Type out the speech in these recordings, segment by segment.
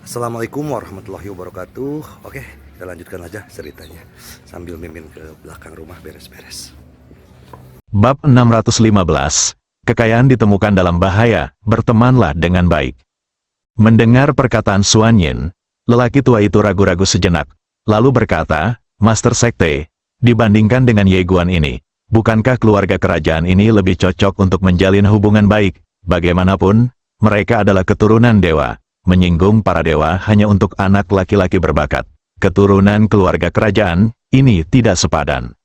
Assalamualaikum warahmatullahi wabarakatuh. Oke, kita lanjutkan aja ceritanya sambil mimin ke belakang rumah beres-beres. Bab 615, Kekayaan ditemukan dalam bahaya, bertemanlah dengan baik. Mendengar perkataan Xuan Yin, lelaki tua itu ragu-ragu sejenak, lalu berkata, Master Sekte, dibandingkan dengan Ye Guan ini, bukankah keluarga kerajaan ini lebih cocok untuk menjalin hubungan baik? Bagaimanapun, mereka adalah keturunan dewa. Menyinggung para dewa hanya untuk anak laki-laki berbakat. Keturunan keluarga kerajaan, ini tidak sepadan.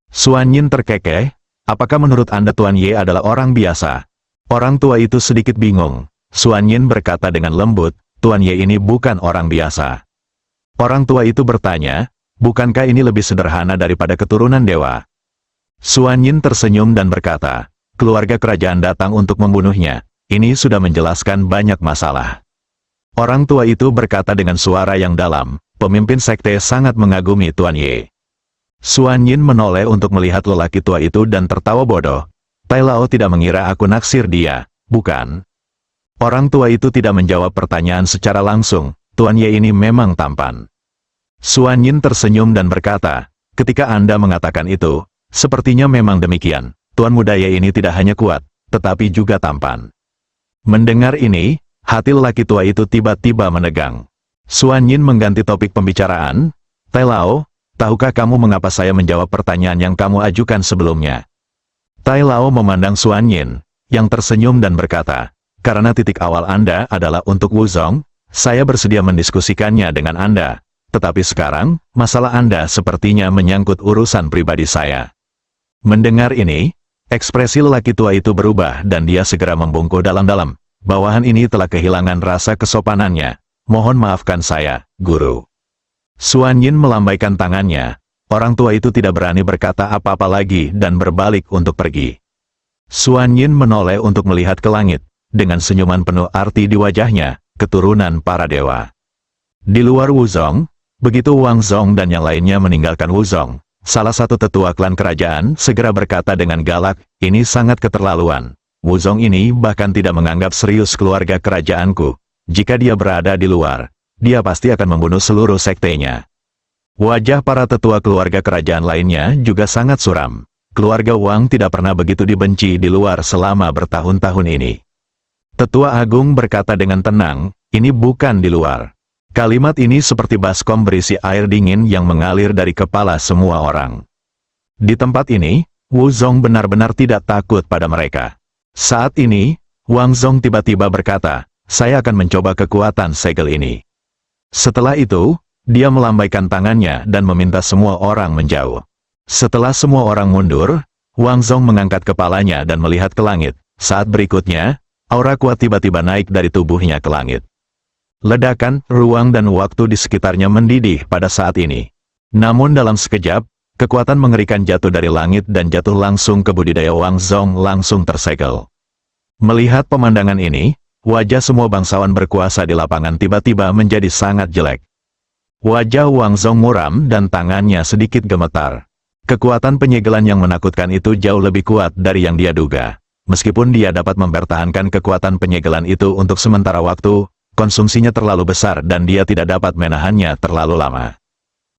Xuan Yin terkekeh, apakah menurut Anda Tuan Ye adalah orang biasa? Orang tua itu sedikit bingung. Xuan Yin berkata dengan lembut, Tuan Ye ini bukan orang biasa. Orang tua itu bertanya, bukankah ini lebih sederhana daripada keturunan dewa? Xuan Yin tersenyum dan berkata, keluarga kerajaan datang untuk membunuhnya. Ini sudah menjelaskan banyak masalah. Orang tua itu berkata dengan suara yang dalam, pemimpin sekte sangat mengagumi Tuan Ye. Xuan Yin menoleh untuk melihat lelaki tua itu dan tertawa bodoh. Tai Lao tidak mengira aku naksir dia, bukan? Orang tua itu tidak menjawab pertanyaan secara langsung, Tuan Ye ini memang tampan. Xuan Yin tersenyum dan berkata, ketika Anda mengatakan itu, sepertinya memang demikian. Tuan muda Ye ini tidak hanya kuat, tetapi juga tampan. Mendengar ini, hati lelaki tua itu tiba-tiba menegang. Xuan Yin mengganti topik pembicaraan. Tai Lao, tahukah kamu mengapa saya menjawab pertanyaan yang kamu ajukan sebelumnya? Tai Lao memandang Xuan Yin, yang tersenyum dan berkata, karena titik awal Anda adalah untuk Wuzong, saya bersedia mendiskusikannya dengan Anda. Tetapi sekarang, masalah Anda sepertinya menyangkut urusan pribadi saya. Mendengar ini, ekspresi lelaki tua itu berubah dan dia segera membungkuk dalam-dalam. Bawahan ini telah kehilangan rasa kesopanannya. Mohon maafkan saya, Guru. Xuan Yin melambaikan tangannya. Orang tua itu tidak berani berkata apa-apa lagi dan berbalik untuk pergi. Xuan Yin menoleh untuk melihat ke langit. Dengan senyuman penuh arti di wajahnya, keturunan para dewa. Di luar Wuzong, begitu Wang Zong dan yang lainnya meninggalkan Wuzong, salah satu tetua klan kerajaan segera berkata dengan galak, ini sangat keterlaluan. Wuzong ini bahkan tidak menganggap serius keluarga kerajaanku. Jika dia berada di luar, dia pasti akan membunuh seluruh sektenya. Wajah para tetua keluarga kerajaan lainnya juga sangat suram. Keluarga Wang tidak pernah begitu dibenci di luar selama bertahun-tahun ini. Tetua Agung berkata dengan tenang, ini bukan di luar. Kalimat ini seperti baskom berisi air dingin yang mengalir dari kepala semua orang. Di tempat ini, Wuzong benar-benar tidak takut pada mereka. Saat ini, Wang Zong tiba-tiba berkata, saya akan mencoba kekuatan segel ini. Setelah itu, dia melambaikan tangannya dan meminta semua orang menjauh. Setelah semua orang mundur, Wang Zong mengangkat kepalanya dan melihat ke langit. Saat berikutnya, aura kuat tiba-tiba naik dari tubuhnya ke langit. Ledakan, ruang dan waktu di sekitarnya mendidih pada saat ini. Namun dalam sekejap, kekuatan mengerikan jatuh dari langit dan jatuh langsung ke budidaya Wang Zong langsung tersegel. Melihat pemandangan ini, wajah semua bangsawan berkuasa di lapangan tiba-tiba menjadi sangat jelek. Wajah Wang Zong muram dan tangannya sedikit gemetar. Kekuatan penyegelan yang menakutkan itu jauh lebih kuat dari yang dia duga. Meskipun dia dapat mempertahankan kekuatan penyegelan itu untuk sementara waktu, konsumsinya terlalu besar dan dia tidak dapat menahannya terlalu lama.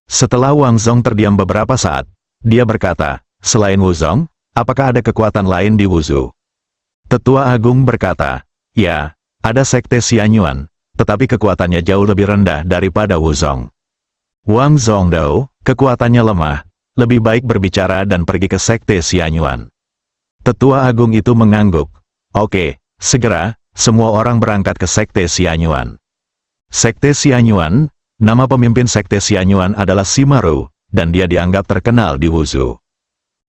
Setelah Wang Zong terdiam beberapa saat, dia berkata, selain Wuzong, apakah ada kekuatan lain di Wuzu? Tetua Agung berkata, ya, ada sekte Xianyuan, tetapi kekuatannya jauh lebih rendah daripada Wuzong. Wang Zongdao, kekuatannya lemah, lebih baik berbicara dan pergi ke sekte Xianyuan. Tetua Agung itu mengangguk. Oke, segera, semua orang berangkat ke sekte Xianyuan. Sekte Xianyuan, nama pemimpin sekte Xianyuan adalah Simaru, dan dia dianggap terkenal di Wuzu.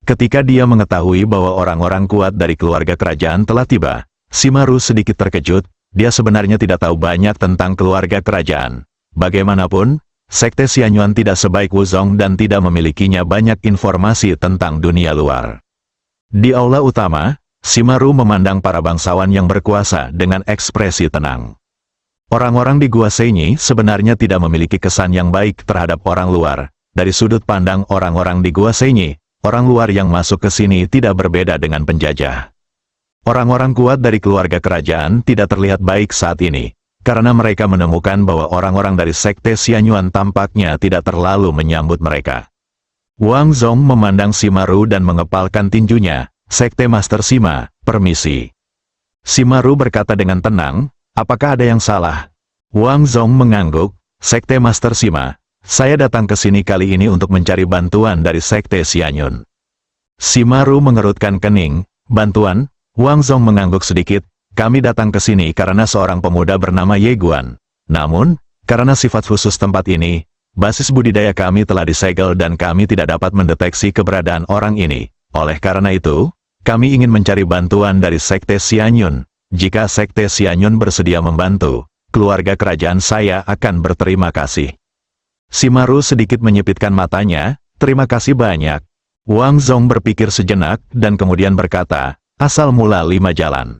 Ketika dia mengetahui bahwa orang-orang kuat dari keluarga kerajaan telah tiba, Simaru sedikit terkejut, dia sebenarnya tidak tahu banyak tentang keluarga kerajaan. Bagaimanapun, sekte Xianyuan tidak sebaik Wuzong dan tidak memilikinya banyak informasi tentang dunia luar. Di aula utama, Simaru memandang para bangsawan yang berkuasa dengan ekspresi tenang. Orang-orang di Gua Shenyi sebenarnya tidak memiliki kesan yang baik terhadap orang luar. Dari sudut pandang orang-orang di Gua Shenyi, orang luar yang masuk ke sini tidak berbeda dengan penjajah. Orang-orang kuat dari keluarga kerajaan tidak terlihat baik saat ini. karena mereka menemukan bahwa orang-orang dari Sekte Xianyuan tampaknya tidak terlalu menyambut mereka. Wang Zong memandang Shimaru dan mengepalkan tinjunya. Sekte Master Sima, permisi. Shimaru berkata dengan tenang, apakah ada yang salah? Wang Zong mengangguk, Sekte Master Sima, saya datang ke sini kali ini untuk mencari bantuan dari Sekte Xianyun. Shimaru mengerutkan kening, bantuan? Wang Zong mengangguk sedikit, kami datang ke sini karena seorang pemuda bernama Ye Guan. Namun, karena sifat khusus tempat ini, basis budidaya kami telah disegel dan kami tidak dapat mendeteksi keberadaan orang ini. Oleh karena itu, kami ingin mencari bantuan dari Sekte Xianyun. Jika Sekte Xianyun bersedia membantu, keluarga kerajaan saya akan berterima kasih. Shimaru sedikit menyipitkan matanya, terima kasih banyak. Wang Zong berpikir sejenak dan kemudian berkata, asal mula 5 jalan.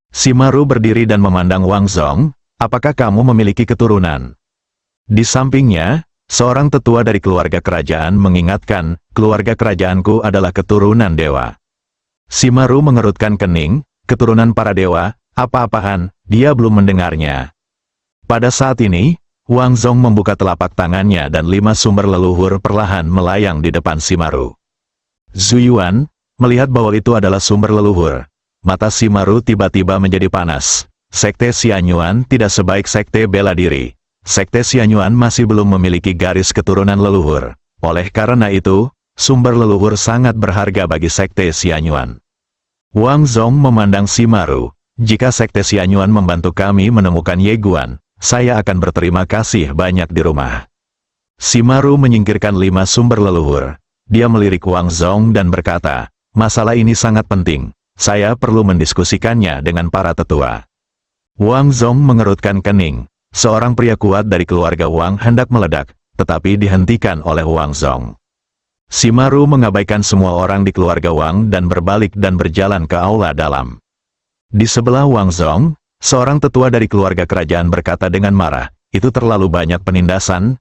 Shimaru berdiri dan memandang Wang Zong, apakah kamu memiliki keturunan? Di sampingnya, seorang tetua dari keluarga kerajaan mengingatkan, keluarga kerajaanku adalah keturunan dewa. Shimaru mengerutkan kening, keturunan para dewa, apa-apaan, dia belum mendengarnya. Pada saat ini, Wang Zong membuka telapak tangannya dan 5 sumber leluhur perlahan melayang di depan Shimaru. Zuyuan, melihat bahwa itu adalah sumber leluhur. Mata Shimaru tiba-tiba menjadi panas. Sekte Xianyuan tidak sebaik Sekte Bela Diri. Sekte Xianyuan masih belum memiliki garis keturunan leluhur. Oleh karena itu, sumber leluhur sangat berharga bagi Sekte Xianyuan. Wang Zong memandang Shimaru. Jika Sekte Xianyuan membantu kami menemukan Ye Guan, saya akan berterima kasih banyak di rumah. Shimaru menyingkirkan 5 sumber leluhur. Dia melirik Wang Zong dan berkata, masalah ini sangat penting. Saya perlu mendiskusikannya dengan para tetua. Wang Zong mengerutkan kening. Seorang pria kuat dari keluarga Wang hendak meledak, tetapi dihentikan oleh Wang Zong. Shimaru mengabaikan semua orang di keluarga Wang dan berbalik dan berjalan ke aula dalam. Di sebelah Wang Zong, seorang tetua dari keluarga kerajaan berkata dengan marah, itu terlalu banyak penindasan,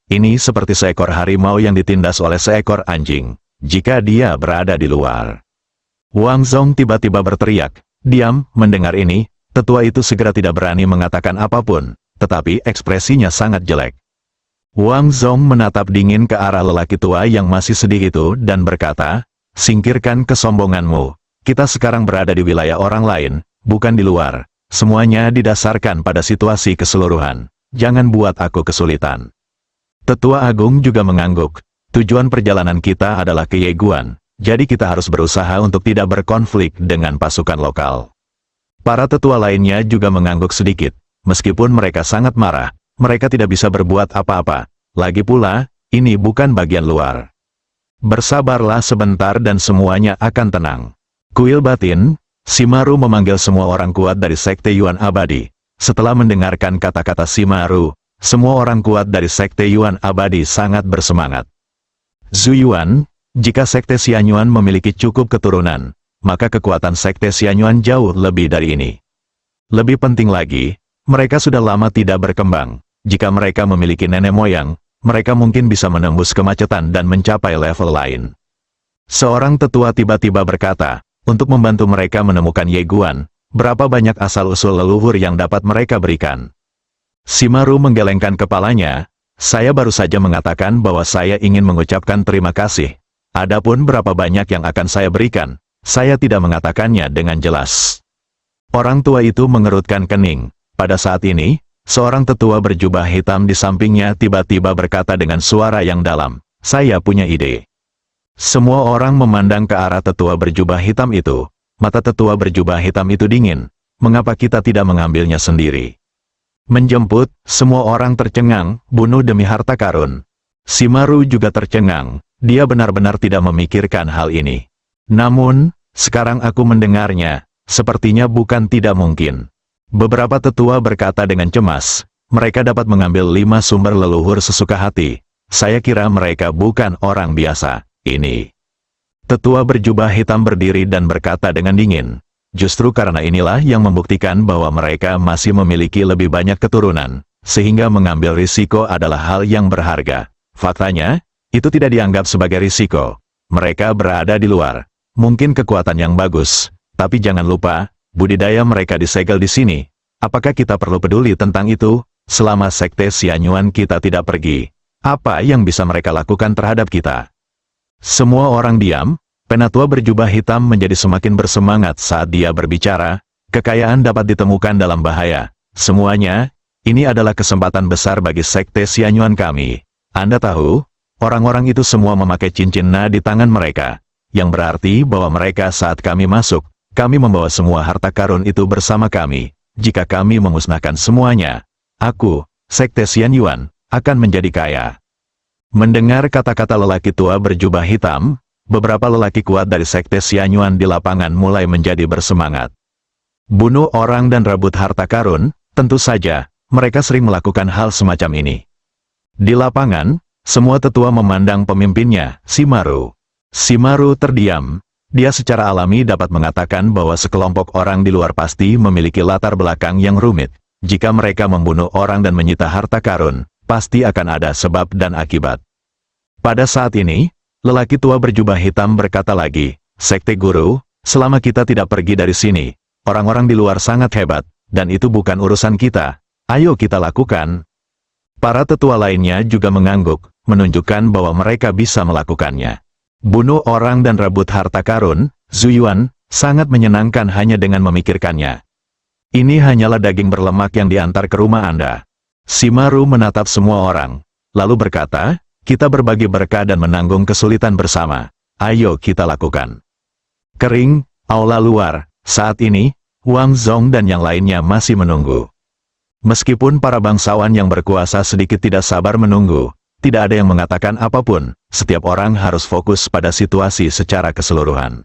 ini seperti seekor harimau yang ditindas oleh seekor anjing, jika dia berada di luar. Wang Zong tiba-tiba berteriak, diam, mendengar ini, tetua itu segera tidak berani mengatakan apapun, tetapi ekspresinya sangat jelek. Wang Zong menatap dingin ke arah lelaki tua yang masih sedih itu dan berkata, singkirkan kesombonganmu, kita sekarang berada di wilayah orang lain, bukan di luar, semuanya didasarkan pada situasi keseluruhan, jangan buat aku kesulitan. Tetua Agung juga mengangguk, tujuan perjalanan kita adalah ke Ye Guan. Jadi kita harus berusaha untuk tidak berkonflik dengan pasukan lokal. Para tetua lainnya juga mengangguk sedikit. Meskipun mereka sangat marah, mereka tidak bisa berbuat apa-apa. Lagi pula, ini bukan bagian luar. Bersabarlah sebentar dan semuanya akan tenang. Kuil batin, Shimaru memanggil semua orang kuat dari Sekte Yuan Abadi. Setelah mendengarkan kata-kata Shimaru, semua orang kuat dari Sekte Yuan Abadi sangat bersemangat. Zuyuan, jika Sekte Xianyuan memiliki cukup keturunan, maka kekuatan Sekte Xianyuan jauh lebih dari ini. Lebih penting lagi, mereka sudah lama tidak berkembang. Jika mereka memiliki nenek moyang, mereka mungkin bisa menembus kemacetan dan mencapai level lain. Seorang tetua tiba-tiba berkata, untuk membantu mereka menemukan Ye Guan, berapa banyak asal-usul leluhur yang dapat mereka berikan? Shimaru menggelengkan kepalanya, saya baru saja mengatakan bahwa saya ingin mengucapkan terima kasih. Adapun berapa banyak yang akan saya berikan, saya tidak mengatakannya dengan jelas. Orang tua itu mengerutkan kening. Pada saat ini, seorang tetua berjubah hitam di sampingnya tiba-tiba berkata dengan suara yang dalam, saya punya ide. Semua orang memandang ke arah tetua berjubah hitam itu. Mata tetua berjubah hitam itu dingin. Mengapa kita tidak mengambilnya sendiri? Menjemput, semua orang tercengang, bunuh demi harta karun. Shimaru juga tercengang. Dia benar-benar tidak memikirkan hal ini. Namun, sekarang aku mendengarnya, sepertinya bukan tidak mungkin. Beberapa tetua berkata dengan cemas, mereka dapat mengambil 5 sumber leluhur sesuka hati. Saya kira mereka bukan orang biasa, ini. Tetua berjubah hitam berdiri dan berkata dengan dingin, justru karena inilah yang membuktikan bahwa mereka masih memiliki lebih banyak keturunan, sehingga mengambil risiko adalah hal yang berharga. Faktanya, itu tidak dianggap sebagai risiko. Mereka berada di luar. Mungkin kekuatan yang bagus, tapi jangan lupa, budidaya mereka disegel di sini. Apakah kita perlu peduli tentang itu? Selama sekte Xianyuan kita tidak pergi, apa yang bisa mereka lakukan terhadap kita? Semua orang diam. Penatua berjubah hitam menjadi semakin bersemangat saat dia berbicara. Kekayaan dapat ditemukan dalam bahaya. Semuanya, ini adalah kesempatan besar bagi sekte Xianyuan kami. Anda tahu, orang-orang itu semua memakai cincin Na di tangan mereka, yang berarti bahwa mereka saat kami masuk, kami membawa semua harta karun itu bersama kami. Jika kami memusnahkan semuanya, aku, sekte Xianyuan, akan menjadi kaya. Mendengar kata-kata lelaki tua berjubah hitam, beberapa lelaki kuat dari sekte Xianyuan di lapangan mulai menjadi bersemangat. Bunuh orang dan rebut harta karun, tentu saja, mereka sering melakukan hal semacam ini. Di lapangan, semua tetua memandang pemimpinnya, Shimaru. Shimaru terdiam. Dia secara alami dapat mengatakan bahwa sekelompok orang di luar pasti memiliki latar belakang yang rumit. Jika mereka membunuh orang dan menyita harta karun, pasti akan ada sebab dan akibat. Pada saat ini, lelaki tua berjubah hitam berkata lagi, Sekte Guru, selama kita tidak pergi dari sini, orang-orang di luar sangat hebat, dan itu bukan urusan kita. Ayo kita lakukan. Para tetua lainnya juga mengangguk, menunjukkan bahwa mereka bisa melakukannya. Bunuh orang dan rebut harta karun, Zuyuan, sangat menyenangkan hanya dengan memikirkannya. Ini hanyalah daging berlemak yang diantar ke rumah Anda. Shimaru menatap semua orang, lalu berkata, kita berbagi berkah dan menanggung kesulitan bersama. Ayo kita lakukan. Kering, aula luar, saat ini, Wang Zong dan yang lainnya masih menunggu. Meskipun para bangsawan yang berkuasa sedikit tidak sabar menunggu, tidak ada yang mengatakan apapun, setiap orang harus fokus pada situasi secara keseluruhan.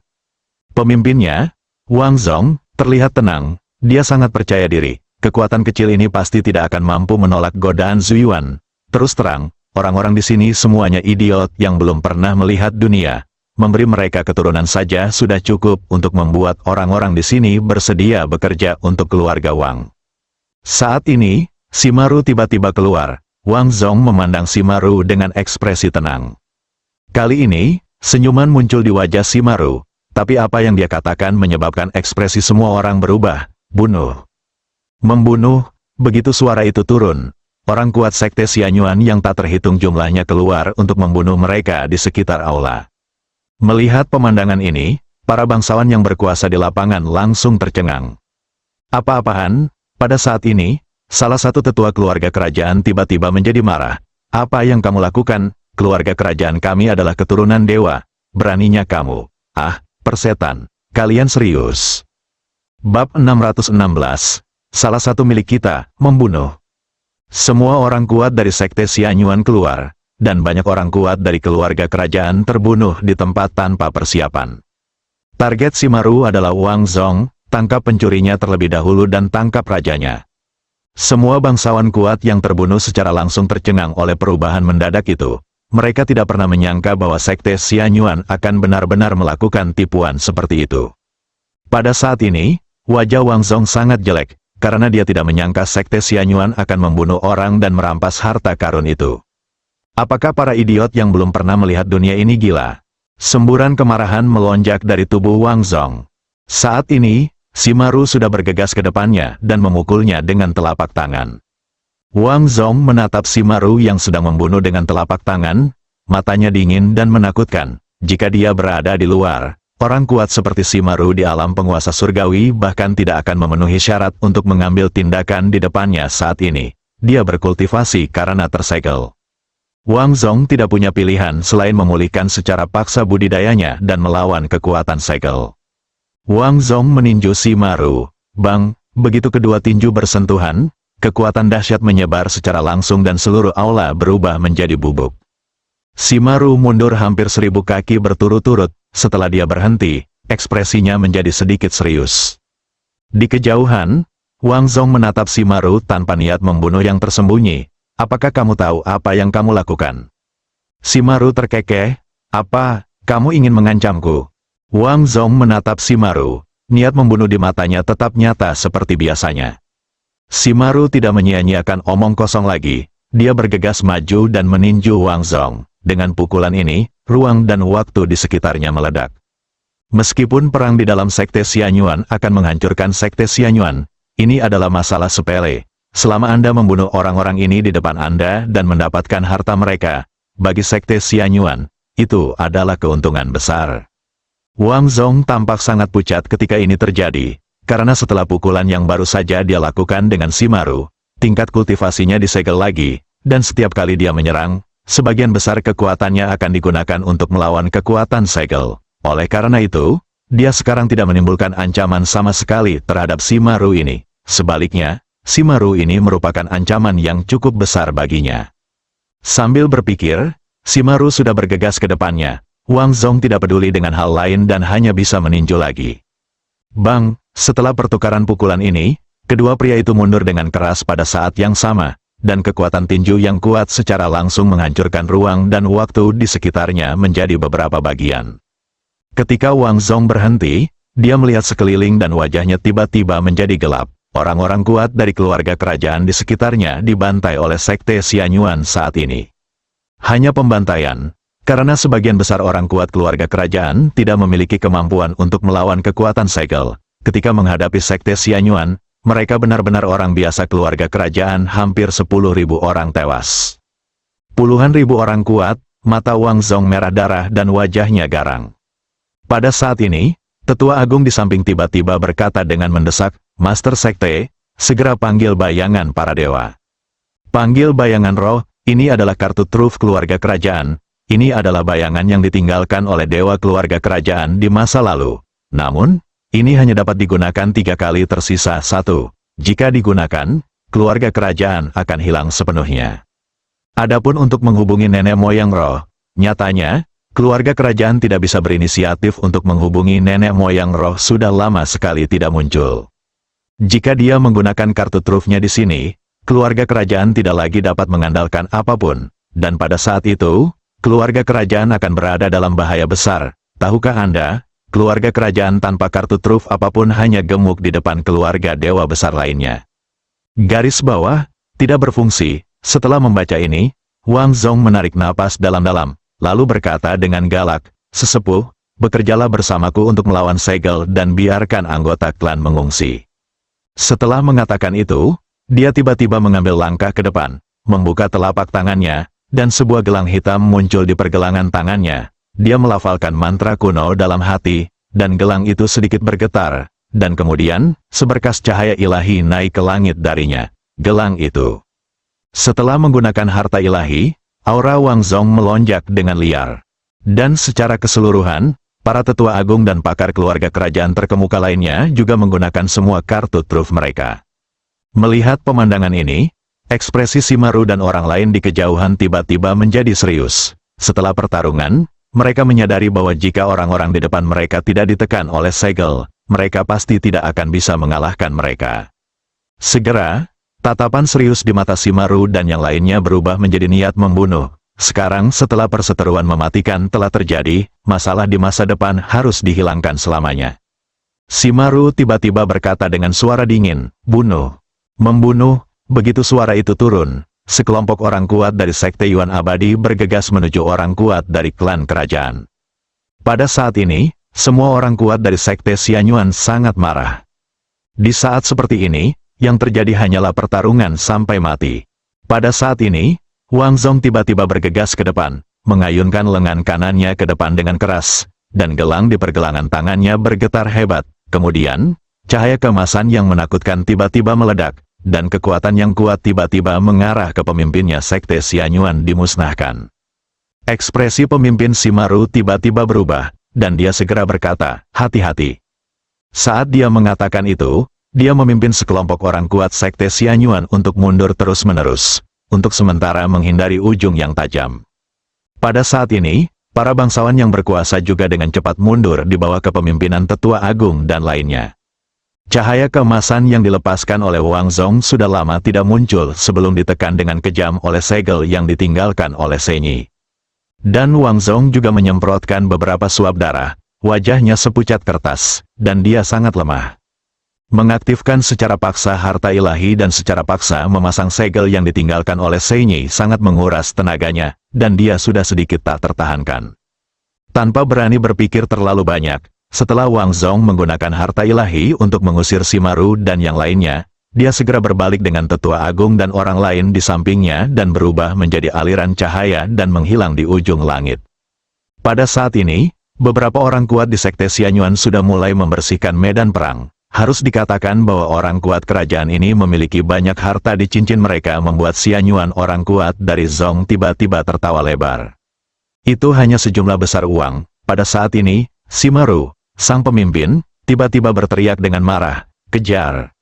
Pemimpinnya, Wang Zong, terlihat tenang, dia sangat percaya diri, kekuatan kecil ini pasti tidak akan mampu menolak godaan Zuyuan. Terus terang, orang-orang di sini semuanya idiot yang belum pernah melihat dunia. Memberi mereka keturunan saja sudah cukup untuk membuat orang-orang di sini bersedia bekerja untuk keluarga Wang. Saat ini, Shimaru tiba-tiba keluar. Wang Zong memandang Shimaru dengan ekspresi tenang. Kali ini, senyuman muncul di wajah Shimaru, tapi apa yang dia katakan menyebabkan ekspresi semua orang berubah. Bunuh. Membunuh, begitu suara itu turun. Orang kuat sekte Xianyuan yang tak terhitung jumlahnya keluar untuk membunuh mereka di sekitar aula. Melihat pemandangan ini, para bangsawan yang berkuasa di lapangan langsung tercengang. Apa-apaan, pada saat ini, salah satu tetua keluarga kerajaan tiba-tiba menjadi marah. Apa yang kamu lakukan? Keluarga kerajaan kami adalah keturunan dewa. Beraninya kamu. Ah, persetan. Kalian serius. Bab 616. Salah satu milik kita, membunuh. Semua orang kuat dari sekte Xianyuan keluar, dan banyak orang kuat dari keluarga kerajaan terbunuh di tempat tanpa persiapan. Target Shimaru adalah Wang Zong, tangkap pencurinya terlebih dahulu dan tangkap rajanya. Semua bangsawan kuat yang terbunuh secara langsung tercengang oleh perubahan mendadak itu. Mereka tidak pernah menyangka bahwa sekte Xianyuan akan benar-benar melakukan tipuan seperti itu. Pada saat ini, wajah Wang Zong sangat jelek, karena dia tidak menyangka sekte Xianyuan akan membunuh orang dan merampas harta karun itu. Apakah para idiot yang belum pernah melihat dunia ini gila? Semburan kemarahan melonjak dari tubuh Wang Zong. Saat ini, Shimaru sudah bergegas ke depannya dan memukulnya dengan telapak tangan. Wang Zong menatap Shimaru yang sedang membunuh dengan telapak tangan, matanya dingin dan menakutkan. Jika dia berada di luar, orang kuat seperti Shimaru di alam penguasa surgawi bahkan tidak akan memenuhi syarat untuk mengambil tindakan di depannya saat ini. Dia berkultivasi karena tersegel. Wang Zong tidak punya pilihan selain memulihkan secara paksa budidayanya dan melawan kekuatan segel. Wang Zong meninju Shimaru. Bang, begitu kedua tinju bersentuhan, kekuatan dahsyat menyebar secara langsung dan seluruh aula berubah menjadi bubuk. Shimaru mundur hampir 1000 kaki berturut-turut, setelah dia berhenti, ekspresinya menjadi sedikit serius. Di kejauhan, Wang Zong menatap Shimaru tanpa niat membunuh yang tersembunyi. Apakah kamu tahu apa yang kamu lakukan? Shimaru terkekeh. Apa, kamu ingin mengancamku? Wang Zong menatap Shimaru, niat membunuh di matanya tetap nyata seperti biasanya. Shimaru tidak menyia-nyiakan omong kosong lagi, dia bergegas maju dan meninju Wang Zong. Dengan pukulan ini, ruang dan waktu di sekitarnya meledak. Meskipun perang di dalam sekte Xianyuan akan menghancurkan sekte Xianyuan, ini adalah masalah sepele. Selama Anda membunuh orang-orang ini di depan Anda dan mendapatkan harta mereka, bagi Sekte Xianyuan, itu adalah keuntungan besar. Wang Zhong tampak sangat pucat ketika ini terjadi, karena setelah pukulan yang baru saja dia lakukan dengan Shimaru, tingkat kultivasinya disegel lagi, dan setiap kali dia menyerang, sebagian besar kekuatannya akan digunakan untuk melawan kekuatan segel. Oleh karena itu, dia sekarang tidak menimbulkan ancaman sama sekali terhadap Shimaru ini. Sebaliknya, Shimaru ini merupakan ancaman yang cukup besar baginya. Sambil berpikir, Shimaru sudah bergegas ke depannya. Wang Zhong tidak peduli dengan hal lain dan hanya bisa meninju lagi. Bang, setelah pertukaran pukulan ini, kedua pria itu mundur dengan keras pada saat yang sama, dan kekuatan tinju yang kuat secara langsung menghancurkan ruang dan waktu di sekitarnya menjadi beberapa bagian. Ketika Wang Zhong berhenti, dia melihat sekeliling dan wajahnya tiba-tiba menjadi gelap. Orang-orang kuat dari keluarga kerajaan di sekitarnya dibantai oleh Sekte Xianyuan saat ini. Hanya pembantaian, karena sebagian besar orang kuat keluarga kerajaan tidak memiliki kemampuan untuk melawan kekuatan segel. Ketika menghadapi Sekte Xianyuan, mereka benar-benar orang biasa. Keluarga kerajaan hampir 10.000 orang tewas. Puluhan ribu orang kuat, mata Wang Zhong merah darah dan wajahnya garang. Pada saat ini, Tetua Agung di samping tiba-tiba berkata dengan mendesak, Master Sekte, segera panggil bayangan para dewa. Panggil bayangan roh, ini adalah kartu truf keluarga kerajaan. Ini adalah bayangan yang ditinggalkan oleh dewa keluarga kerajaan di masa lalu. Namun, ini hanya dapat digunakan 3 kali, tersisa 1. Jika digunakan, keluarga kerajaan akan hilang sepenuhnya. Adapun untuk menghubungi nenek moyang roh, nyatanya, keluarga kerajaan tidak bisa berinisiatif untuk menghubungi nenek moyang roh sudah lama sekali tidak muncul. Jika dia menggunakan kartu trufnya di sini, keluarga kerajaan tidak lagi dapat mengandalkan apapun, dan pada saat itu, keluarga kerajaan akan berada dalam bahaya besar. Tahukah Anda, keluarga kerajaan tanpa kartu truf apapun hanya gemuk di depan keluarga dewa besar lainnya. Garis bawah, tidak berfungsi. Setelah membaca ini, Wang Zhong menarik napas dalam-dalam, lalu berkata dengan galak, Sesepuh, bekerjalah bersamaku untuk melawan segel dan biarkan anggota klan mengungsi. Setelah mengatakan itu, dia tiba-tiba mengambil langkah ke depan, membuka telapak tangannya, dan sebuah gelang hitam muncul di pergelangan tangannya. Dia melafalkan mantra kuno dalam hati, dan gelang itu sedikit bergetar, dan kemudian, seberkas cahaya ilahi naik ke langit darinya. Gelang itu. Setelah menggunakan harta ilahi, aura Wang Zhong melonjak dengan liar. Dan secara keseluruhan, para tetua agung dan pakar keluarga kerajaan terkemuka lainnya juga menggunakan semua kartu truf mereka. Melihat pemandangan ini, ekspresi Shimaru dan orang lain di kejauhan tiba-tiba menjadi serius. Setelah pertarungan, mereka menyadari bahwa jika orang-orang di depan mereka tidak ditekan oleh segel, mereka pasti tidak akan bisa mengalahkan mereka. Segera, tatapan serius di mata Shimaru dan yang lainnya berubah menjadi niat membunuh. Sekarang setelah perseteruan mematikan telah terjadi, masalah di masa depan harus dihilangkan selamanya. Shimaru tiba-tiba berkata dengan suara dingin, bunuh. Membunuh. Begitu suara itu turun, sekelompok orang kuat dari Sekte Yuan Abadi bergegas menuju orang kuat dari klan kerajaan. Pada saat ini, semua orang kuat dari Sekte Xianyuan sangat marah. Di saat seperti ini, yang terjadi hanyalah pertarungan sampai mati. Pada saat ini, Wang Zhong tiba-tiba bergegas ke depan, mengayunkan lengan kanannya ke depan dengan keras, dan gelang di pergelangan tangannya bergetar hebat. Kemudian, cahaya keemasan yang menakutkan tiba-tiba meledak, dan kekuatan yang kuat tiba-tiba mengarah ke pemimpinnya Sekte Xianyuan dimusnahkan. Ekspresi pemimpin Shimaru tiba-tiba berubah, dan dia segera berkata, hati-hati. Saat dia mengatakan itu, dia memimpin sekelompok orang kuat Sekte Xianyuan untuk mundur terus-menerus, untuk sementara menghindari ujung yang tajam. Pada saat ini, para bangsawan yang berkuasa juga dengan cepat mundur di bawah kepemimpinan Tetua Agung dan lainnya. Cahaya keemasan yang dilepaskan oleh Wang Zhong sudah lama tidak muncul sebelum ditekan dengan kejam oleh segel yang ditinggalkan oleh Senyi. Dan Wang Zhong juga menyemprotkan beberapa suap darah, wajahnya sepucat kertas, dan dia sangat lemah. Mengaktifkan secara paksa harta ilahi dan secara paksa memasang segel yang ditinggalkan oleh Senyi sangat menguras tenaganya, dan dia sudah sedikit tak tertahankan. Tanpa berani berpikir terlalu banyak, setelah Wang Zhong menggunakan harta ilahi untuk mengusir Shimaru dan yang lainnya, dia segera berbalik dengan Tetua Agung dan orang lain di sampingnya dan berubah menjadi aliran cahaya dan menghilang di ujung langit. Pada saat ini, beberapa orang kuat di Sekte Xianyuan sudah mulai membersihkan medan perang. Harus dikatakan bahwa orang kuat kerajaan ini memiliki banyak harta di cincin mereka membuat Xianyuan orang kuat dari Zong tiba-tiba tertawa lebar. Itu hanya sejumlah besar uang. Pada saat ini, Shimaru, sang pemimpin, tiba-tiba berteriak dengan marah, "Kejar!"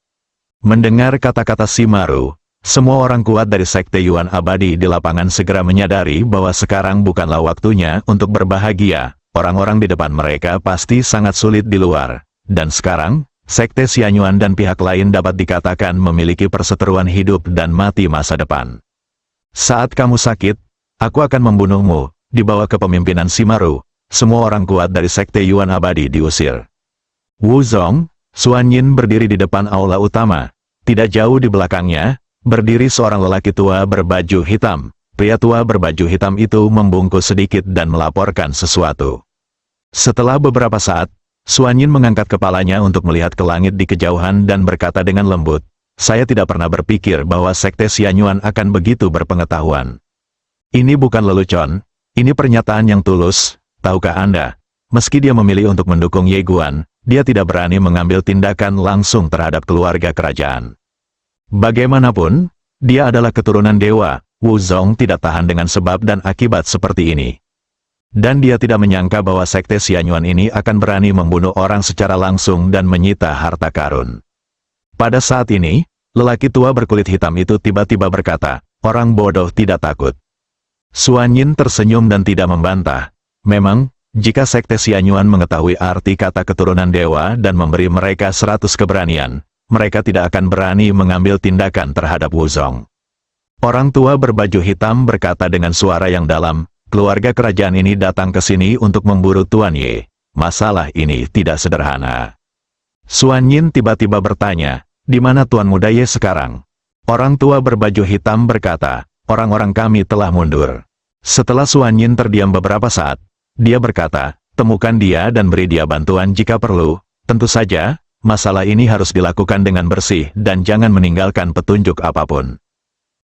Mendengar kata-kata Shimaru, semua orang kuat dari Sekte Yuan Abadi di lapangan segera menyadari bahwa sekarang bukanlah waktunya untuk berbahagia. Orang-orang di depan mereka pasti sangat sulit di luar. Dan sekarang, Sekte Xianyuan dan pihak lain dapat dikatakan memiliki perseteruan hidup dan mati masa depan. Saat kamu sakit, aku akan membunuhmu. Di bawah kepemimpinan Shimaru, semua orang kuat dari Sekte Yuan Abadi diusir. Wu Zong, Xuan Yin berdiri di depan aula utama. Tidak jauh di belakangnya, berdiri seorang lelaki tua berbaju hitam. Pria tua berbaju hitam itu membungkuk sedikit dan melaporkan sesuatu. Setelah beberapa saat, Xuan Yin mengangkat kepalanya untuk melihat ke langit di kejauhan dan berkata dengan lembut, "Saya tidak pernah berpikir bahwa Sekte Xianyuan akan begitu berpengetahuan. Ini bukan lelucon, ini pernyataan yang tulus. Tahukah Anda, meski dia memilih untuk mendukung Ye Guan, dia tidak berani mengambil tindakan langsung terhadap keluarga kerajaan. Bagaimanapun, dia adalah keturunan dewa. Wu Zong tidak tahan dengan sebab dan akibat seperti ini. Dan dia tidak menyangka bahwa Sekte Xianyuan ini akan berani membunuh orang secara langsung dan menyita harta karun." Pada saat ini, lelaki tua berkulit hitam itu tiba-tiba berkata, "Orang bodoh tidak takut." Xuan Yin tersenyum dan tidak membantah. Memang, jika Sekte Xianyuan mengetahui arti kata keturunan dewa dan memberi mereka 100 keberanian, mereka tidak akan berani mengambil tindakan terhadap Wu Zong. Orang tua berbaju hitam berkata dengan suara yang dalam, "Keluarga kerajaan ini datang ke sini untuk memburu Tuan Ye. Masalah ini tidak sederhana." Xuan Yin tiba-tiba bertanya, "Di mana Tuan Muda Ye sekarang?" Orang tua berbaju hitam berkata, "Orang-orang kami telah mundur." Setelah Xuan Yin terdiam beberapa saat, dia berkata, "Temukan dia dan beri dia bantuan jika perlu. Tentu saja, masalah ini harus dilakukan dengan bersih dan jangan meninggalkan petunjuk apapun."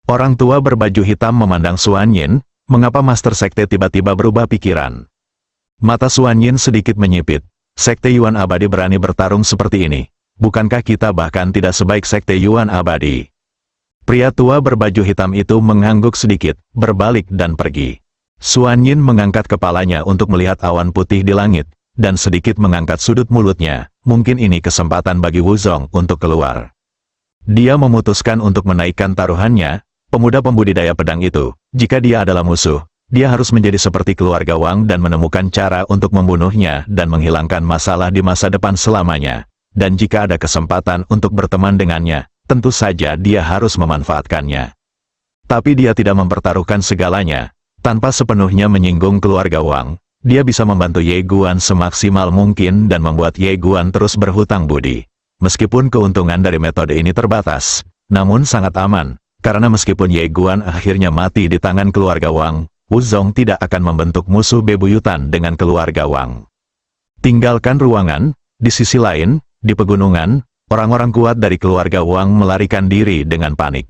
Orang tua berbaju hitam memandang Xuan Yin. Mengapa Master Sekte tiba-tiba berubah pikiran? Mata Xuan Yin sedikit menyipit. Sekte Yuan Abadi berani bertarung seperti ini. Bukankah kita bahkan tidak sebaik Sekte Yuan Abadi? Pria tua berbaju hitam itu mengangguk sedikit, berbalik dan pergi. Xuan Yin mengangkat kepalanya untuk melihat awan putih di langit, dan sedikit mengangkat sudut mulutnya. Mungkin ini kesempatan bagi Wu Zong untuk keluar. Dia memutuskan untuk menaikkan taruhannya. Pemuda pembudidaya pedang itu, jika dia adalah musuh, dia harus menjadi seperti keluarga Wang dan menemukan cara untuk membunuhnya dan menghilangkan masalah di masa depan selamanya. Dan jika ada kesempatan untuk berteman dengannya, tentu saja dia harus memanfaatkannya. Tapi dia tidak mempertaruhkan segalanya. Tanpa sepenuhnya menyinggung keluarga Wang, dia bisa membantu Ye Guan semaksimal mungkin dan membuat Ye Guan terus berhutang budi. Meskipun keuntungan dari metode ini terbatas, namun sangat aman. Karena meskipun Ye Guan akhirnya mati di tangan keluarga Wang, Wu Zong tidak akan membentuk musuh bebuyutan dengan keluarga Wang. Tinggalkan ruangan, di sisi lain, di pegunungan, orang-orang kuat dari keluarga Wang melarikan diri dengan panik.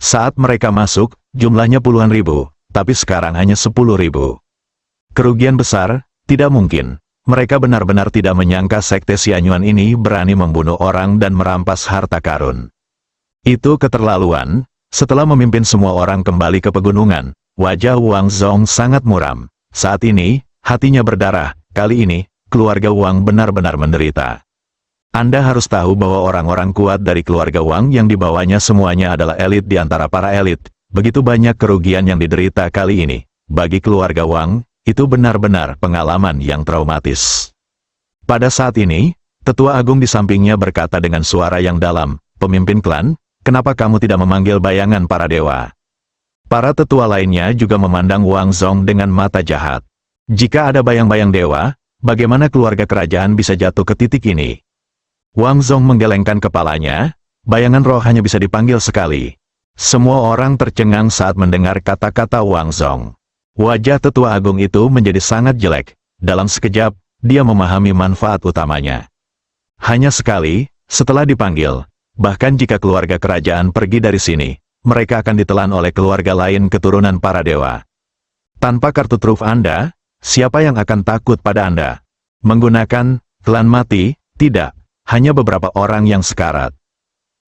Saat mereka masuk, jumlahnya puluhan ribu, tapi sekarang hanya 10.000. Kerugian besar, tidak mungkin. Mereka benar-benar tidak menyangka Sekte Xianyuan ini berani membunuh orang dan merampas harta karun. Itu keterlaluan. Setelah memimpin semua orang kembali ke pegunungan, wajah Wang Zong sangat muram. Saat ini, hatinya berdarah. Kali ini, keluarga Wang benar-benar menderita. Anda harus tahu bahwa orang-orang kuat dari keluarga Wang yang dibawanya semuanya adalah elit di antara para elit. Begitu banyak kerugian yang diderita kali ini. Bagi keluarga Wang, itu benar-benar pengalaman yang traumatis. Pada saat ini, Tetua Agung di sampingnya berkata dengan suara yang dalam, "Pemimpin klan, kenapa kamu tidak memanggil bayangan para dewa?" Para tetua lainnya juga memandang Wang Zong dengan mata jahat. Jika ada bayang-bayang dewa, bagaimana keluarga kerajaan bisa jatuh ke titik ini? Wang Zong menggelengkan kepalanya, bayangan roh hanya bisa dipanggil sekali. Semua orang tercengang saat mendengar kata-kata Wang Zong. Wajah Tetua Agung itu menjadi sangat jelek. Dalam sekejap, dia memahami manfaat utamanya. Hanya sekali, setelah dipanggil, Bahkan jika keluarga kerajaan pergi dari sini, mereka akan ditelan oleh keluarga lain keturunan para dewa. Tanpa kartu truf Anda, siapa yang akan takut pada Anda? Menggunakan klan mati? Tidak, hanya beberapa orang yang sekarat.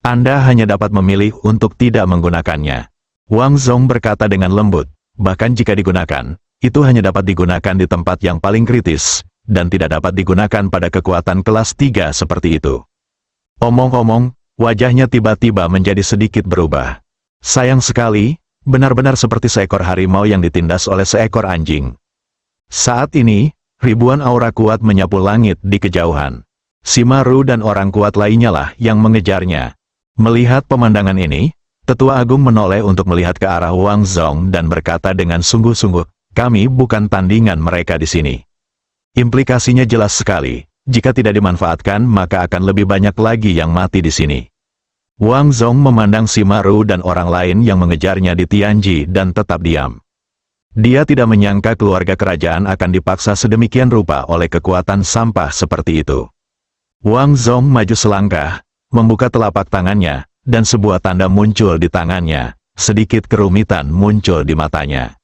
Anda hanya dapat memilih untuk tidak menggunakannya. Wang Zong berkata dengan lembut, bahkan jika digunakan, itu hanya dapat digunakan di tempat yang paling kritis, dan tidak dapat digunakan pada kekuatan kelas 3 seperti itu. Omong-omong, wajahnya tiba-tiba menjadi sedikit berubah. Sayang sekali, benar-benar seperti seekor harimau yang ditindas oleh seekor anjing. Saat ini, ribuan aura kuat menyapu langit di kejauhan. Sima Ru dan orang kuat lainnya lah yang mengejarnya. Melihat pemandangan ini, Tetua Agung menoleh untuk melihat ke arah Wang Zong dan berkata dengan sungguh-sungguh, kami bukan tandingan mereka di sini. Implikasinya jelas sekali. Jika tidak dimanfaatkan maka akan lebih banyak lagi yang mati di sini. Wang Zong memandang Sima Ru dan orang lain yang mengejarnya di Tianji dan tetap diam. Dia tidak menyangka keluarga kerajaan akan dipaksa sedemikian rupa oleh kekuatan sampah seperti itu. Wang Zong maju selangkah, membuka telapak tangannya, dan sebuah tanda muncul di tangannya. Sedikit kerumitan muncul di matanya.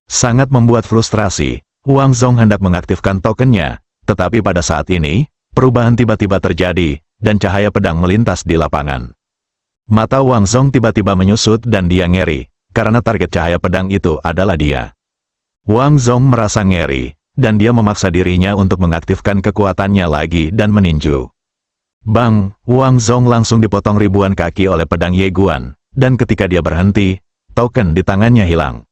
Sangat membuat frustrasi, Wang Zong hendak mengaktifkan tokennya. Tetapi pada saat ini, perubahan tiba-tiba terjadi, dan cahaya pedang melintas di lapangan. Mata Wang Zong tiba-tiba menyusut dan dia ngeri, karena target cahaya pedang itu adalah dia. Wang Zong merasa ngeri, dan dia memaksa dirinya untuk mengaktifkan kekuatannya lagi dan meninju. Bang, Wang Zong langsung dipotong ribuan kaki oleh pedang Ye Guan, dan ketika dia berhenti, token di tangannya hilang.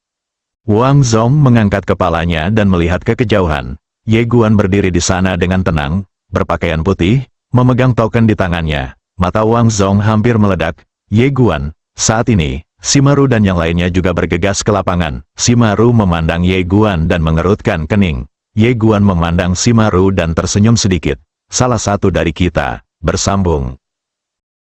Wang Zong mengangkat kepalanya dan melihat ke kejauhan. Ye Guan berdiri di sana dengan tenang, berpakaian putih, memegang token di tangannya. Mata Wang Zong hampir meledak. Ye Guan, saat ini, Sima Ru dan yang lainnya juga bergegas ke lapangan. Sima Ru memandang Ye Guan dan mengerutkan kening. Ye Guan memandang Sima Ru dan tersenyum sedikit. Salah satu dari kita, bersambung.